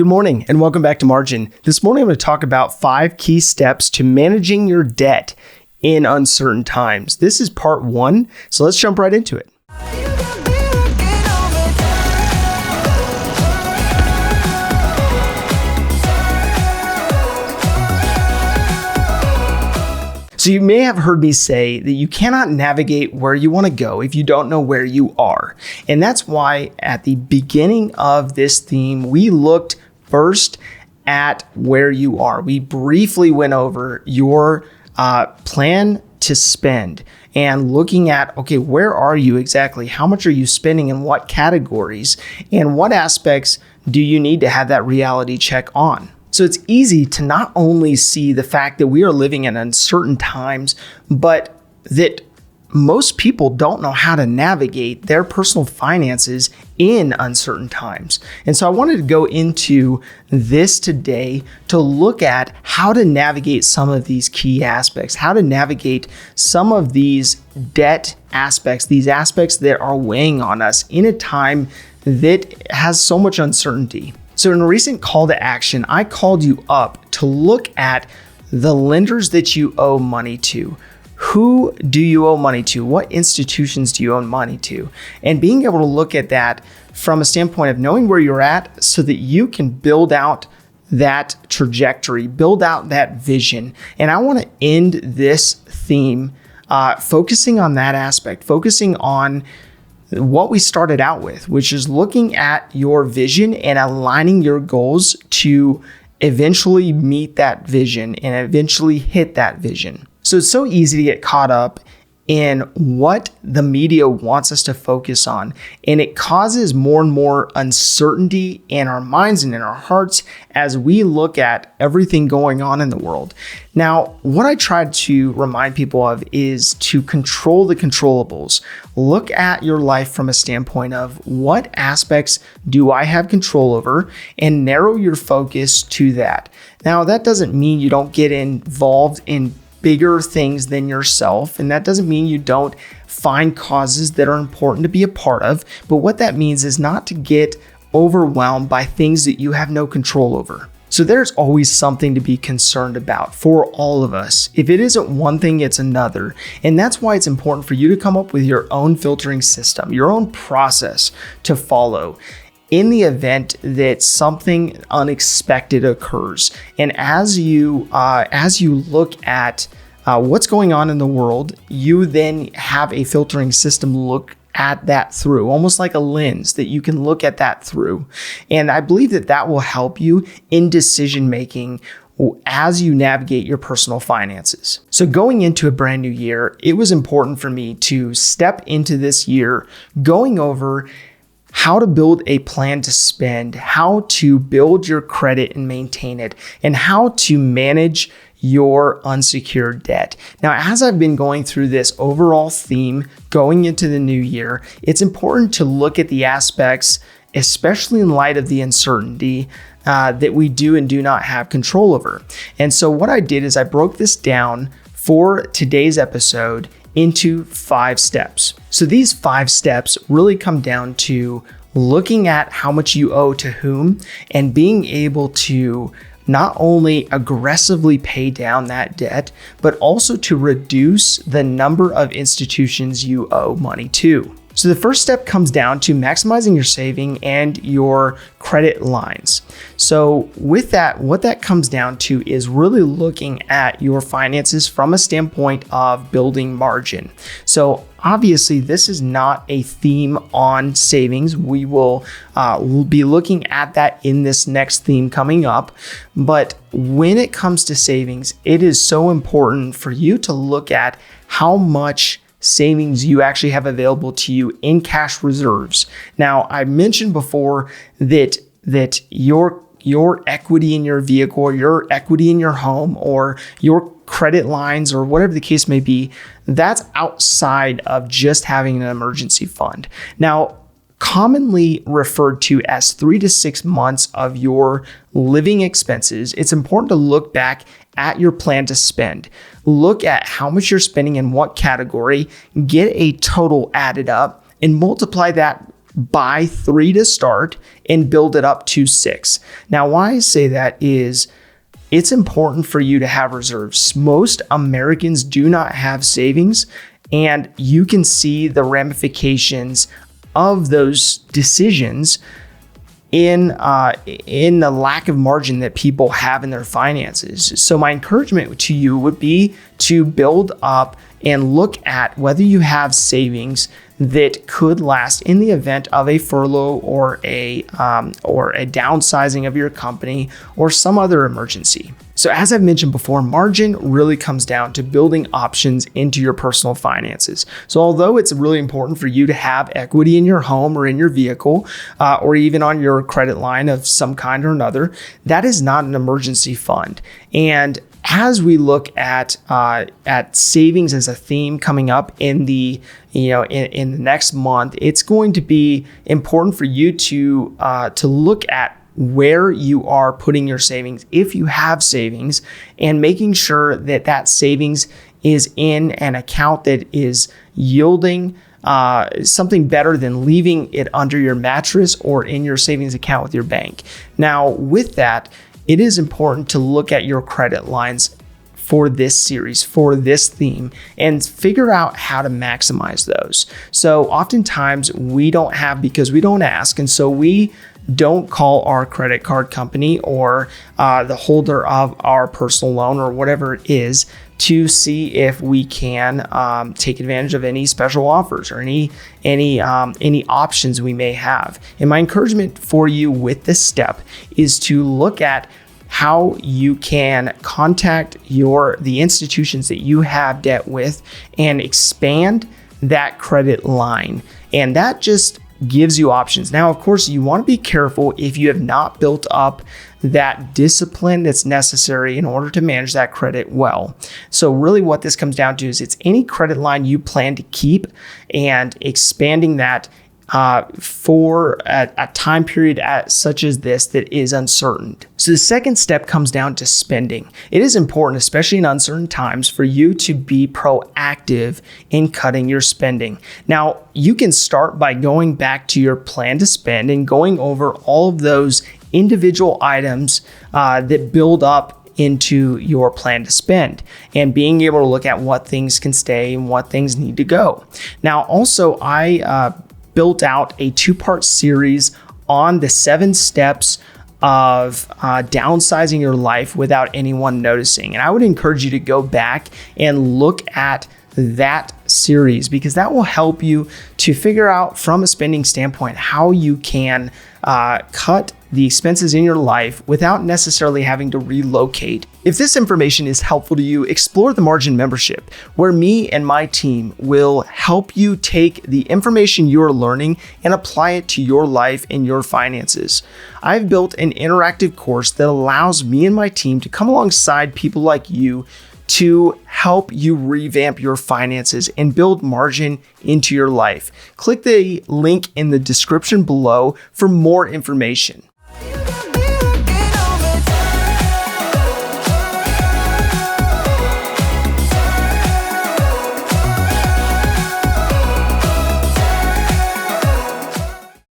Good morning and welcome back to Margin. This morning I'm going to talk about 5 key steps to managing your debt in uncertain times. This is part 1, so let's jump right into it. So you may have heard me say that you cannot navigate where you want to go if you don't know where you are. And that's why at the beginning of this theme, we looked first at where you are. We briefly went over your plan to spend and looking at, okay, where are you exactly? How much are you spending in what categories? And what aspects do you need to have that reality check on? So it's easy to not only see the fact that we are living in uncertain times, but that most people don't know how to navigate their personal finances in uncertain times. And so I wanted to go into this today to look at how to navigate some of these key aspects, how to navigate some of these debt aspects, these aspects that are weighing on us in a time that has so much uncertainty. So in a recent call to action, I called you up to look at the lenders that you owe money to. Who do you owe money to? What institutions do you owe money to? And being able to look at that from a standpoint of knowing where you're at so that you can build out that trajectory, build out that vision. And I want to end this theme focusing on that aspect, focusing on what we started out with, which is looking at your vision and aligning your goals to eventually meet that vision and eventually hit that vision. So it's so easy to get caught up in what the media wants us to focus on, and it causes more and more uncertainty in our minds and in our hearts as we look at everything going on in the world. Now, what I try to remind people of is to control the controllables. Look at your life from a standpoint of what aspects do I have control over, and narrow your focus to that. Now, that doesn't mean you don't get involved in bigger things than yourself. And that doesn't mean you don't find causes that are important to be a part of. But what that means is not to get overwhelmed by things that you have no control over. So there's always something to be concerned about for all of us. If it isn't one thing, it's another. And that's why it's important for you to come up with your own filtering system, your own process to follow in the event that something unexpected occurs. And as you look at what's going on in the world, you then have a filtering system look at that through, almost like a lens that you can look at that through. And I believe that that will help you in decision making as you navigate your personal finances. So going into a brand new year, it was important for me to step into this year going over how to build a plan to spend, how to build your credit and maintain it, and how to manage your unsecured debt. Now, as I've been going through this overall theme going into the new year, it's important to look at the aspects, especially in light of the uncertainty that we do and do not have control over. And so what I did is I broke this down for today's episode into 5 steps. So these 5 steps really come down to looking at how much you owe to whom and being able to not only aggressively pay down that debt, but also to reduce the number of institutions you owe money to. So the first step comes down to maximizing your saving and your credit lines. So with that, what that comes down to is really looking at your finances from a standpoint of building margin. So obviously, this is not a theme on savings. We will we'll be looking at that in this next theme coming up. But when it comes to savings, it is so important for you to look at how much savings you actually have available to you in cash reserves. Now, I mentioned before that your equity in your vehicle, or your equity in your home, or your credit lines, or whatever the case may be, that's outside of just having an emergency fund. Now, commonly referred to as 3 to 6 months of your living expenses, it's important to look back at your plan to spend. Look at how much you're spending in what category, get a total added up, and multiply that buy 3 to start and build it up to 6. Now, why I say that is it's important for you to have reserves. Most Americans do not have savings, and you can see the ramifications of those decisions in the lack of margin that people have in their finances. So my encouragement to you would be to build up and look at whether you have savings that could last in the event of a furlough or a downsizing of your company or some other emergency. So as I've mentioned before, margin really comes down to building options into your personal finances. So although it's really important for you to have equity in your home or in your vehicle, or even on your credit line of some kind or another, that is not an emergency fund. And as we look at savings as a theme coming up in the in the next month, it's going to be important for you to look at where you are putting your savings, if you have savings, and making sure that that savings is in an account that is yielding something better than leaving it under your mattress or in your savings account with your bank. Now, with that, it is important to look at your credit lines for this series, for this theme, and figure out how to maximize those. So oftentimes we don't have because we don't ask, and so we don't call our credit card company or the holder of our personal loan or whatever it is to see if we can take advantage of any special offers or any options we may have. And my encouragement for you with this step is to look at how you can contact the institutions that you have debt with and expand that credit line. And that just gives you options. Now, of course, you want to be careful if you have not built up that discipline that's necessary in order to manage that credit well. So really what this comes down to is it's any credit line you plan to keep and expanding that for a time period such as this that is uncertain. So the second step comes down to spending. It is important, especially in uncertain times, for you to be proactive in cutting your spending. Now, you can start by going back to your plan to spend and going over all of those individual items that build up into your plan to spend and being able to look at what things can stay and what things need to go. Now, also, I built out a 2-part series on the 7 steps of downsizing your life without anyone noticing. And I would encourage you to go back and look at that series because that will help you to figure out from a spending standpoint how you can cut the expenses in your life without necessarily having to relocate. If this information is helpful to you, explore the Margin membership, where me and my team will help you take the information you're learning and apply it to your life and your finances. I've built an interactive course that allows me and my team to come alongside people like you to help you revamp your finances and build margin into your life. Click the link in the description below for more information.